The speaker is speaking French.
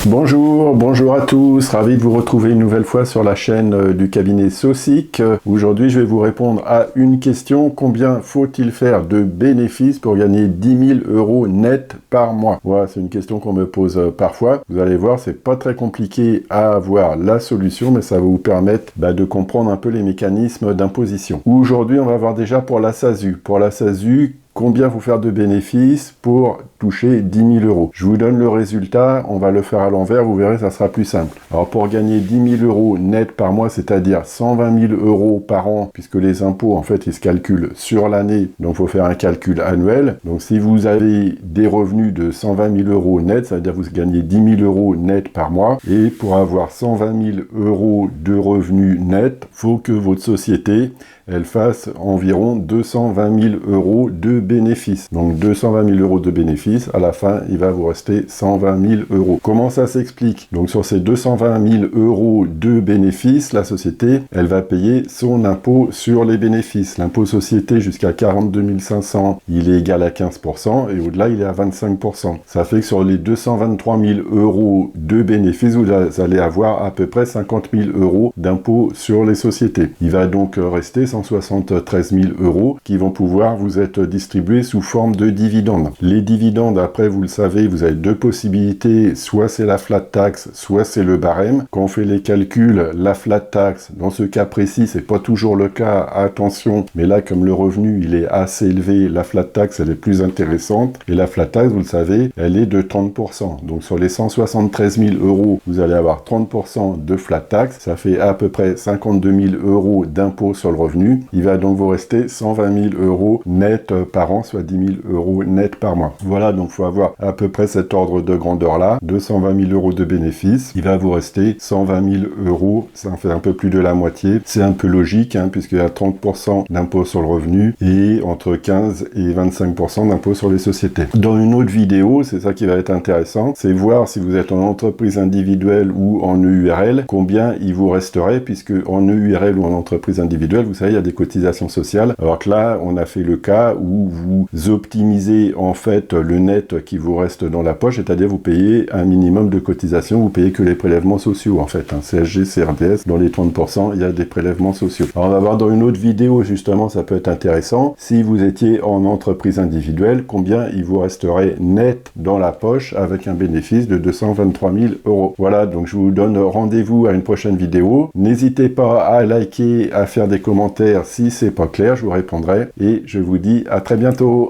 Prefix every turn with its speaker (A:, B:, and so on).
A: Bonjour à tous, ravi de vous retrouver une nouvelle fois sur la chaîne du cabinet Saucic. Aujourd'hui, je vais vous répondre à une question: combien faut-il faire de bénéfices pour gagner 10 000 € net par mois? Voilà, c'est une question qu'on me pose parfois. Vous allez voir, c'est pas très compliqué à avoir la solution, mais ça va vous permettre de comprendre un peu les mécanismes d'imposition. Aujourd'hui, on va voir déjà pour la SASU. Pour la SASU, combien faut faire de bénéfices pour toucher 10 000 €? Je vous donne le résultat, on va le faire à l'envers, vous verrez, ça sera plus simple. Alors pour gagner 10 000 € net par mois, c'est-à-dire 120 000 € par an, puisque les impôts, en fait, ils se calculent sur l'année, donc il faut faire un calcul annuel. Donc si vous avez des revenus de 120 000 € net, ça veut dire que vous gagnez 10 000 € net par mois, et pour avoir 120 000 € de revenus net, faut que votre société elle fasse environ 220 000 € de bénéfices. Donc 220 000 € de bénéfices, à la fin, il va vous rester 120 000 €. Comment ça s'explique? Donc sur ces 220 000 € de bénéfices, la société, elle va payer son impôt sur les bénéfices. L'impôt société jusqu'à 42 500, il est égal à 15%, et au-delà, il est à 25%. Ça fait que sur les 223 000 € de bénéfices, vous allez avoir à peu près 50 000 € d'impôt sur les sociétés. Il va donc rester 173 000 € qui vont pouvoir vous être distribués sous forme de dividendes. Les dividendes, après, vous le savez, vous avez deux possibilités, soit c'est la flat tax, soit c'est le barème. Quand on fait les calculs, la flat tax, dans ce cas précis, c'est pas toujours le cas, attention, mais là, comme le revenu, il est assez élevé, la flat tax, elle est plus intéressante, et la flat tax, vous le savez, elle est de 30%. Donc sur les 173 000 €, vous allez avoir 30% de flat tax, ça fait à peu près 52 000 € d'impôt sur le revenu. Il va donc vous rester 120 000 € net par an, soit 10 000 € net par mois. Voilà, donc il faut avoir à peu près cet ordre de grandeur-là, 220 000 € de bénéfices. Il va vous rester 120 000 €, ça en fait un peu plus de la moitié. C'est un peu logique, puisqu'il y a 30% d'impôt sur le revenu et entre 15 et 25% d'impôt sur les sociétés. Dans une autre vidéo, c'est ça qui va être intéressant, c'est voir si vous êtes en entreprise individuelle ou en EURL, combien il vous resterait, puisque en EURL ou en entreprise individuelle, vous savez, il y a des cotisations sociales, alors que là, on a fait le cas où vous optimisez en fait le net qui vous reste dans la poche, c'est-à-dire vous payez un minimum de cotisations, vous payez que les prélèvements sociaux en fait, CSG, CRDS, dans les 30%, il y a des prélèvements sociaux. Alors on va voir dans une autre vidéo, justement, ça peut être intéressant, si vous étiez en entreprise individuelle, combien il vous resterait net dans la poche avec un bénéfice de 223 000 €. Voilà, donc je vous donne rendez-vous à une prochaine vidéo. N'hésitez pas à liker, à faire des commentaires si c'est pas clair, je vous répondrai et je vous dis à très bientôt.